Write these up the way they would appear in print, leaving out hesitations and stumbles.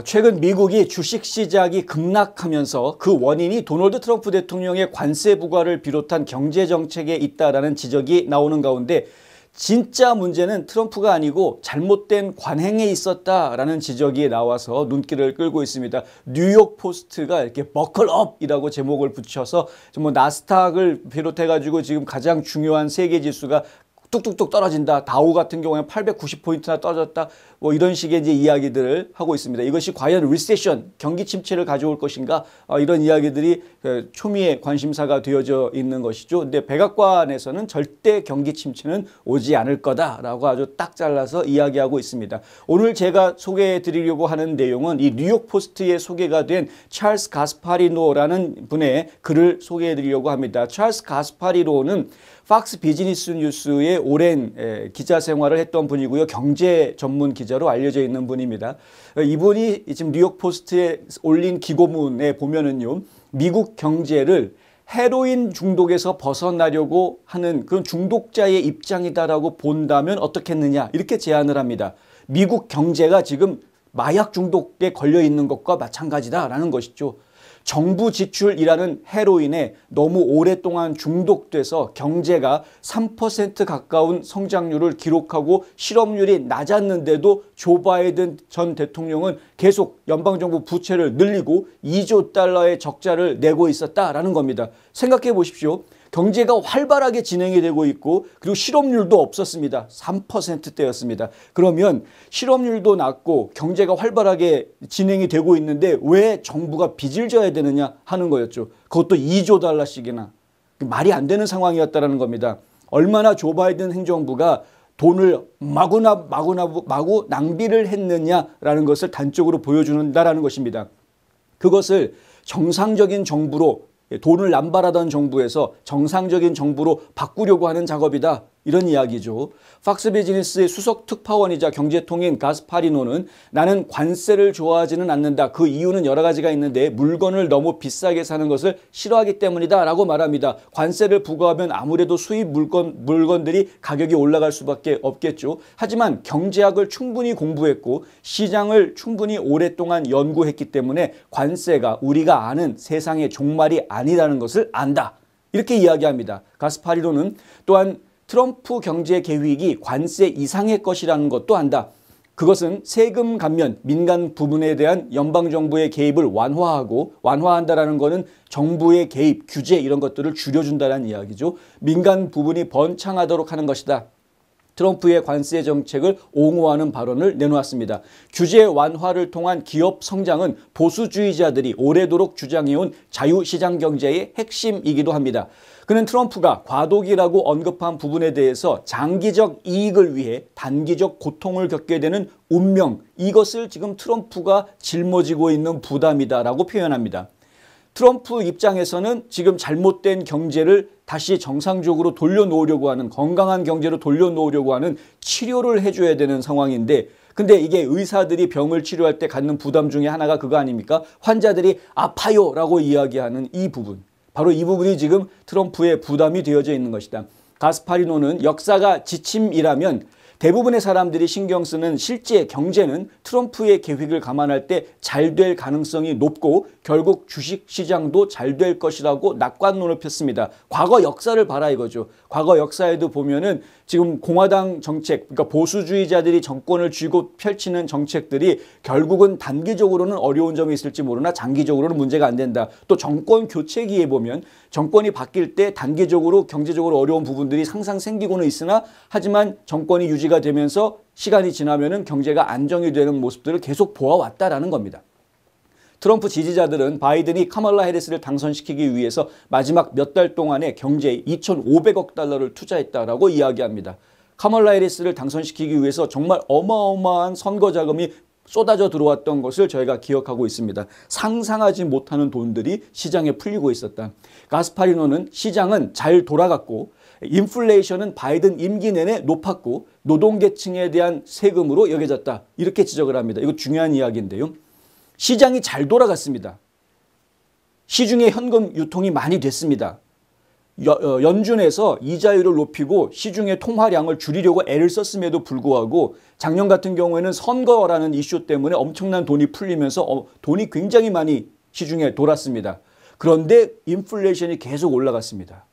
최근 미국이 주식 시장이 급락하면서 그 원인이 도널드 트럼프 대통령의 관세 부과를 비롯한 경제 정책에 있다라는 지적이 나오는 가운데 진짜 문제는 트럼프가 아니고 잘못된 관행에 있었다라는 지적이 나와서 눈길을 끌고 있습니다. 뉴욕 포스트가 이렇게 버클업이라고 제목을 붙여서 뭐 나스닥을 비롯해가지고 지금 가장 중요한 세계 지수가 뚝뚝뚝 떨어진다. 다우 같은 경우에는 890포인트나 떨어졌다. 뭐 이런 식의 이제 이야기들을 하고 있습니다. 이것이 과연 리세션, 경기 침체를 가져올 것인가? 이런 이야기들이 초미의 관심사가 되어져 있는 것이죠. 근데 백악관에서는 절대 경기 침체는 오지 않을 거다라고 아주 딱 잘라서 이야기하고 있습니다. 오늘 제가 소개해 드리려고 하는 내용은 이 뉴욕 포스트에 소개가 된 찰스 가스파리노라는 분의 글을 소개해 드리려고 합니다. 찰스 가스파리노는 팍스 비즈니스 뉴스의 오랜 기자 생활을 했던 분이고요. 경제 전문 기자로 알려져 있는 분입니다. 이분이 지금 뉴욕 포스트에 올린 기고문에 보면은요. 미국 경제를 헤로인 중독에서 벗어나려고 하는 그런 중독자의 입장이다라고 본다면 어떻겠느냐 이렇게 제안을 합니다. 미국 경제가 지금 마약 중독에 걸려 있는 것과 마찬가지다라는 것이죠. 정부 지출이라는 헤로인에 너무 오랫동안 중독돼서 경제가 3% 가까운 성장률을 기록하고 실업률이 낮았는데도 조 바이든 전 대통령은 계속 연방정부 부채를 늘리고 2조 달러의 적자를 내고 있었다라는 겁니다. 생각해 보십시오. 경제가 활발하게 진행이 되고 있고 그리고 실업률도 없었습니다. 3%대였습니다. 그러면 실업률도 낮고 경제가 활발하게 진행이 되고 있는데 왜 정부가 빚을 져야 되느냐 하는 거였죠. 그것도 2조 달러씩이나. 말이 안 되는 상황이었다는 겁니다. 얼마나 조 바이든 행정부가 돈을 마구 낭비를 했느냐라는 것을 단적으로 보여준다라는 것입니다. 그것을 정상적인 정부로 돈을 남발하던 정부에서 정상적인 정부로 바꾸려고 하는 작업이다. 이런 이야기죠. 팍스 비즈니스의 수석 특파원이자 경제통인 가스파리노는 나는 관세를 좋아하지는 않는다. 그 이유는 여러 가지가 있는데 물건을 너무 비싸게 사는 것을 싫어하기 때문이다 라고 말합니다. 관세를 부과하면 아무래도 수입 물건들이 가격이 올라갈 수밖에 없겠죠. 하지만 경제학을 충분히 공부했고 시장을 충분히 오랫동안 연구했기 때문에 관세가 우리가 아는 세상의 종말이 아니라는 것을 안다. 이렇게 이야기합니다. 가스파리노는 또한 트럼프 경제 계획이 관세 이상의 것이라는 것도 안다. 그것은 세금 감면, 민간 부분에 대한 연방정부의 개입을 완화한다라는 것은 정부의 개입, 규제 이런 것들을 줄여준다는 이야기죠. 민간 부분이 번창하도록 하는 것이다. 트럼프의 관세 정책을 옹호하는 발언을 내놓았습니다. 규제 완화를 통한 기업 성장은 보수주의자들이 오래도록 주장해온 자유시장 경제의 핵심이기도 합니다. 그는 트럼프가 과도기라고 언급한 부분에 대해서 장기적 이익을 위해 단기적 고통을 겪게 되는 운명, 이것을 지금 트럼프가 짊어지고 있는 부담이다라고 표현합니다. 트럼프 입장에서는 지금 잘못된 경제를 다시 정상적으로 돌려놓으려고 하는 건강한 경제로 돌려놓으려고 하는 치료를 해줘야 되는 상황인데 근데 이게 의사들이 병을 치료할 때 갖는 부담 중에 하나가 그거 아닙니까? 환자들이 아파요 라고 이야기하는 이 부분. 바로 이 부분이 지금 트럼프의 부담이 되어져 있는 것이다. 가스파리노는 역사가 지침이라면 대부분의 사람들이 신경 쓰는 실제 경제는 트럼프의 계획을 감안할 때 잘 될 가능성이 높고 결국 주식시장도 잘 될 것이라고 낙관론을 폈습니다. 과거 역사를 봐라 이거죠. 과거 역사에도 보면은 지금 공화당 정책, 그러니까 보수주의자들이 정권을 쥐고 펼치는 정책들이 결국은 단기적으로는 어려운 점이 있을지 모르나 장기적으로는 문제가 안 된다. 또 정권 교체기에 보면 정권이 바뀔 때 단기적으로 경제적으로 어려운 부분들이 항상 생기고는 있으나 하지만 정권이 유지가 되면서 시간이 지나면은 경제가 안정이 되는 모습들을 계속 보아왔다라는 겁니다. 트럼프 지지자들은 바이든이 카멀라 해리스를 당선시키기 위해서 마지막 몇 달 동안에 경제에 2,500억 달러를 투자했다라고 이야기합니다. 카멀라 해리스를 당선시키기 위해서 정말 어마어마한 선거 자금이 쏟아져 들어왔던 것을 저희가 기억하고 있습니다. 상상하지 못하는 돈들이 시장에 풀리고 있었다. 가스파리노는 시장은 잘 돌아갔고 인플레이션은 바이든 임기 내내 높았고 노동계층에 대한 세금으로 여겨졌다. 이렇게 지적을 합니다. 이거 중요한 이야기인데요. 시장이 잘 돌아갔습니다. 시중에 현금 유통이 많이 됐습니다. 연준에서 이자율을 높이고 시중의 통화량을 줄이려고 애를 썼음에도 불구하고 작년 같은 경우에는 선거라는 이슈 때문에 엄청난 돈이 풀리면서 돈이 굉장히 많이 시중에 돌았습니다. 그런데 인플레이션이 계속 올라갔습니다.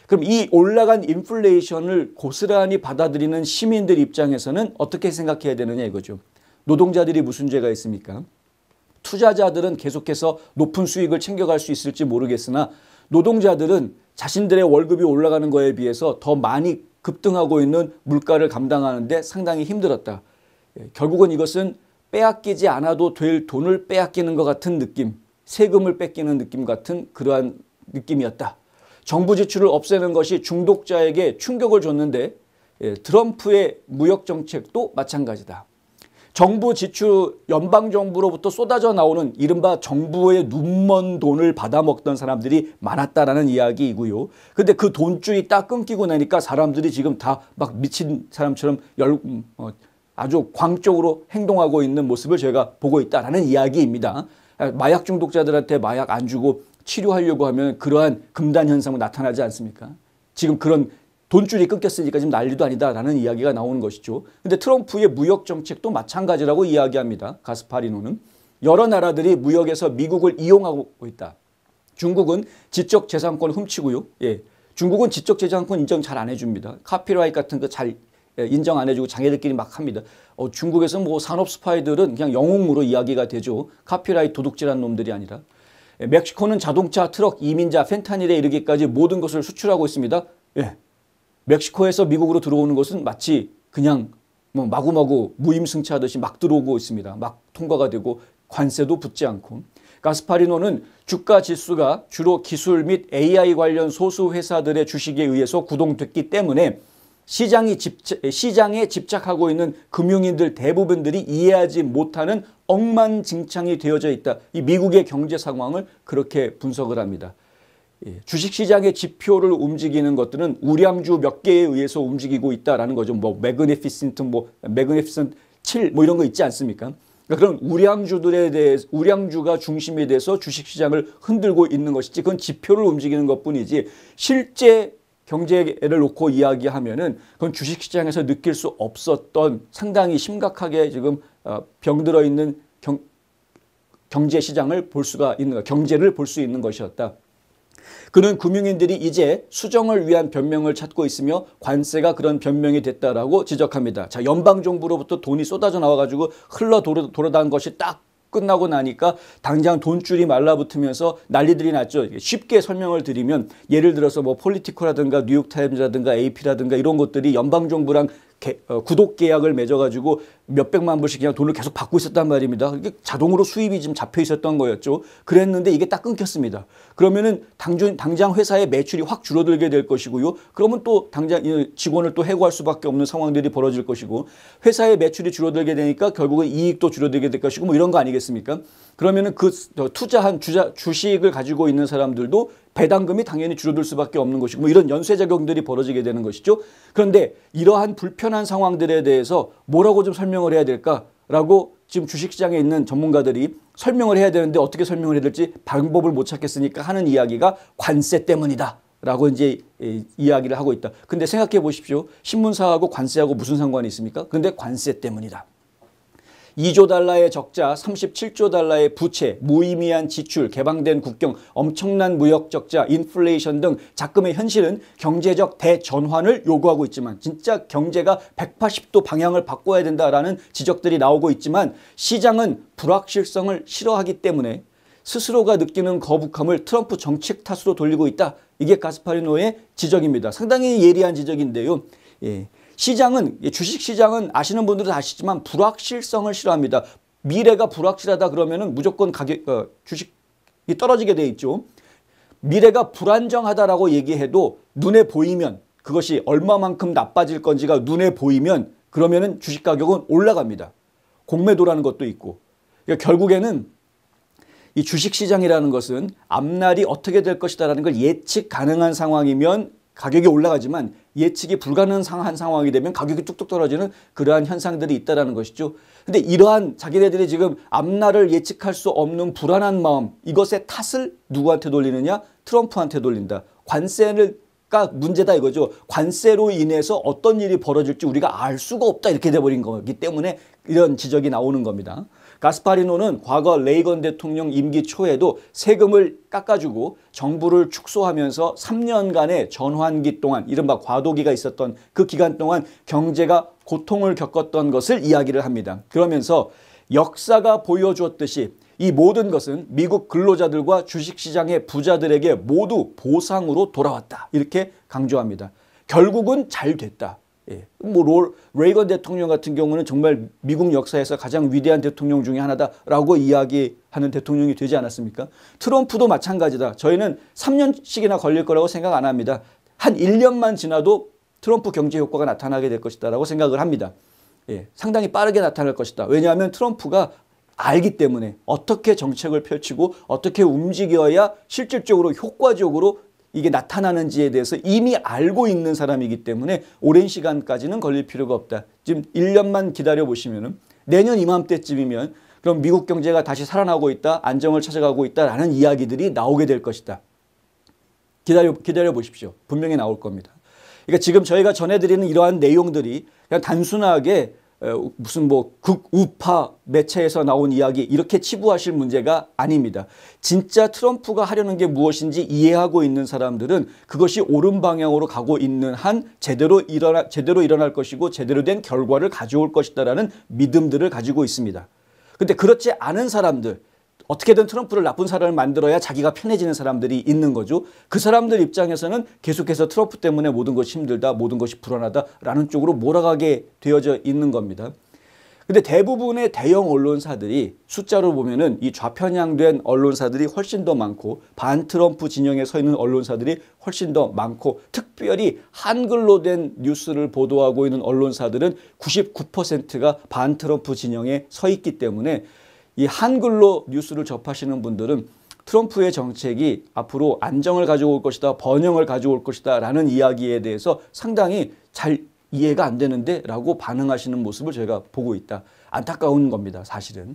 그럼 이 올라간 인플레이션을 고스란히 받아들이는 시민들 입장에서는 어떻게 생각해야 되느냐 이거죠. 노동자들이 무슨 죄가 있습니까? 투자자들은 계속해서 높은 수익을 챙겨갈 수 있을지 모르겠으나 노동자들은 자신들의 월급이 올라가는 거에 비해서 더 많이 급등하고 있는 물가를 감당하는데 상당히 힘들었다. 결국은 이것은 빼앗기지 않아도 될 돈을 빼앗기는 것 같은 느낌, 세금을 뺏기는 느낌 같은 그러한 느낌이었다. 정부 지출을 없애는 것이 중독자에게 충격을 줬는데 트럼프의 무역 정책도 마찬가지다. 정부 지출, 연방정부로부터 쏟아져 나오는 이른바 정부의 눈먼 돈을 받아먹던 사람들이 많았다라는 이야기이고요. 근데 그 돈줄이 딱 끊기고 나니까 사람들이 지금 다 막 미친 사람처럼 아주 광적으로 행동하고 있는 모습을 제가 보고 있다라는 이야기입니다. 마약 중독자들한테 마약 안 주고 치료하려고 하면 그러한 금단 현상은 나타나지 않습니까? 지금 그런 돈줄이 끊겼으니까 지금 난리도 아니다라는 이야기가 나오는 것이죠. 근데 트럼프의 무역 정책도 마찬가지라고 이야기합니다. 가스파리노는. 여러 나라들이 무역에서 미국을 이용하고 있다. 중국은 지적재산권 훔치고요. 중국은 지적재산권 인정 잘 안 해줍니다. 카피라이트 같은 거 잘 인정 안 해주고 자기들끼리 막 합니다. 중국에서 뭐 산업 스파이들은 그냥 영웅으로 이야기가 되죠. 카피라이트 도둑질한 놈들이 아니라. 멕시코는 자동차, 트럭, 이민자, 펜타닐에 이르기까지 모든 것을 수출하고 있습니다. 멕시코에서 미국으로 들어오는 것은 마치 그냥 뭐 마구마구 무임승차하듯이 막 들어오고 있습니다. 막 통과가 되고 관세도 붙지 않고. 가스파리노는 주가 지수가 주로 기술 및 AI 관련 소수 회사들의 주식에 의해서 구동됐기 때문에 시장에 집착하고 있는 금융인들 대부분들이 이해하지 못하는 억만징창이 되어져 있다. 이 미국의 경제 상황을 그렇게 분석을 합니다. 주식시장의 지표를 움직이는 것들은 우량주 몇 개에 의해서 움직이고 있다라는 거죠. 뭐 매그니피센트, 매그니피센트 7 뭐 이런 거 있지 않습니까? 그러니까 그런 우량주들에 대해서 우량주가 중심이 돼서 주식시장을 흔들고 있는 것이지 그건 지표를 움직이는 것뿐이지 실제 경제를 놓고 이야기하면은 그건 주식시장에서 느낄 수 없었던 상당히 심각하게 지금 병들어 있는 경제시장을 볼 수가 있는 경제를 볼 수 있는 것이었다. 그는 금융인들이 이제 수정을 위한 변명을 찾고 있으며 관세가 그런 변명이 됐다라고 지적합니다. 자, 연방정부로부터 돈이 쏟아져 나와가지고 흘러 돌아다닌 것이 딱 끝나고 나니까 당장 돈줄이 말라붙으면서 난리들이 났죠. 쉽게 설명을 드리면 예를 들어서 뭐 폴리티코라든가 뉴욕타임즈라든가 AP라든가 이런 것들이 연방정부랑 구독 계약을 맺어가지고 몇백만 불씩 그냥 돈을 계속 받고 있었단 말입니다. 이게 자동으로 수입이 지금 잡혀 있었던 거였죠. 그랬는데 이게 딱 끊겼습니다. 그러면은 당장 회사의 매출이 확 줄어들게 될 것이고요. 그러면 또 당장 직원을 또 해고할 수밖에 없는 상황들이 벌어질 것이고 회사의 매출이 줄어들게 되니까 결국은 이익도 줄어들게 될 것이고 뭐 이런 거 아니겠습니까? 그러면은 그 투자한 주식을 가지고 있는 사람들도 배당금이 당연히 줄어들 수밖에 없는 것이고 뭐 이런 연쇄작용들이 벌어지게 되는 것이죠. 그런데 이러한 불편한 상황들에 대해서 뭐라고 좀 설명을 해야 될까라고 지금 주식시장에 있는 전문가들이 설명을 해야 되는데 어떻게 설명을 해야 될지 방법을 못 찾겠으니까 하는 이야기가 관세 때문이다 라고 이제 이야기를 하고 있다. 근데 생각해 보십시오. 신문사하고 관세하고 무슨 상관이 있습니까? 근데 관세 때문이다. 2조 달러의 적자, 37조 달러의 부채, 무의미한 지출, 개방된 국경, 엄청난 무역 적자, 인플레이션 등 작금의 현실은 경제적 대전환을 요구하고 있지만 진짜 경제가 180도 방향을 바꿔야 된다라는 지적들이 나오고 있지만 시장은 불확실성을 싫어하기 때문에 스스로가 느끼는 거북함을 트럼프 정책 탓으로 돌리고 있다. 이게 가스파리노의 지적입니다. 상당히 예리한 지적인데요. 시장은 주식시장은 아시는 분들은 아시지만 불확실성을 싫어합니다. 미래가 불확실하다 그러면은 무조건 주식이 떨어지게 돼 있죠. 미래가 불안정하다라고 얘기해도 눈에 보이면 그것이 얼마만큼 나빠질 건지가 눈에 보이면 그러면은 주식 가격은 올라갑니다. 공매도라는 것도 있고. 그러니까 결국에는 이 주식시장이라는 것은 앞날이 어떻게 될 것이다라는 걸 예측 가능한 상황이면 가격이 올라가지만 예측이 불가능한 상황이 되면 가격이 뚝뚝 떨어지는 그러한 현상들이 있다는 것이죠. 근데 이러한 자기네들이 지금 앞날을 예측할 수 없는 불안한 마음 이것의 탓을 누구한테 돌리느냐? 트럼프한테 돌린다. 관세를 문제다 이거죠. 관세로 인해서 어떤 일이 벌어질지 우리가 알 수가 없다 이렇게 돼버린 거기 때문에 이런 지적이 나오는 겁니다. 가스파리노는 과거 레이건 대통령 임기 초에도 세금을 깎아주고 정부를 축소하면서 3년간의 전환기 동안 이른바 과도기가 있었던 그 기간 동안 경제가 고통을 겪었던 것을 이야기를 합니다. 그러면서 역사가 보여주었듯이 이 모든 것은 미국 근로자들과 주식시장의 부자들에게 모두 보상으로 돌아왔다. 이렇게 강조합니다. 결국은 잘 됐다. 예. 레이건 대통령 같은 경우는 정말 미국 역사에서 가장 위대한 대통령 중에 하나다라고 이야기하는 대통령이 되지 않았습니까? 트럼프도 마찬가지다. 저희는 3년씩이나 걸릴 거라고 생각 안 합니다. 한 1년만 지나도 트럼프 경제 효과가 나타나게 될 것이다라고 생각을 합니다. 예. 상당히 빠르게 나타날 것이다. 왜냐하면 트럼프가 알기 때문에 어떻게 정책을 펼치고 어떻게 움직여야 실질적으로 효과적으로 이게 나타나는지에 대해서 이미 알고 있는 사람이기 때문에 오랜 시간까지는 걸릴 필요가 없다. 지금 1년만 기다려 보시면은 내년 이맘때쯤이면 그럼 미국 경제가 다시 살아나고 있다, 안정을 찾아가고 있다라는 이야기들이 나오게 될 것이다. 기다려 보십시오. 분명히 나올 겁니다. 그러니까 지금 저희가 전해드리는 이러한 내용들이 그냥 단순하게 무슨 극우파 매체에서 나온 이야기 이렇게 치부하실 문제가 아닙니다. 진짜 트럼프가 하려는 게 무엇인지 이해하고 있는 사람들은 그것이 옳은 방향으로 가고 있는 한 제대로 일어날 것이고 제대로 된 결과를 가져올 것이다라는 믿음들을 가지고 있습니다. 근데 그렇지 않은 사람들, 어떻게든 트럼프를 나쁜 사람을 만들어야 자기가 편해지는 사람들이 있는 거죠. 그 사람들 입장에서는 계속해서 트럼프 때문에 모든 것이 힘들다, 모든 것이 불안하다라는 쪽으로 몰아가게 되어져 있는 겁니다. 근데 대부분의 대형 언론사들이 숫자로 보면은 이 좌편향된 언론사들이 훨씬 더 많고 반 트럼프 진영에 서 있는 언론사들이 훨씬 더 많고 특별히 한글로 된 뉴스를 보도하고 있는 언론사들은 99%가 반 트럼프 진영에 서 있기 때문에 이 한글로 뉴스를 접하시는 분들은 트럼프의 정책이 앞으로 안정을 가져올 것이다, 번영을 가져올 것이다 라는 이야기에 대해서 상당히 잘 이해가 안 되는데 라고 반응하시는 모습을 저희가 보고 있다. 안타까운 겁니다, 사실은.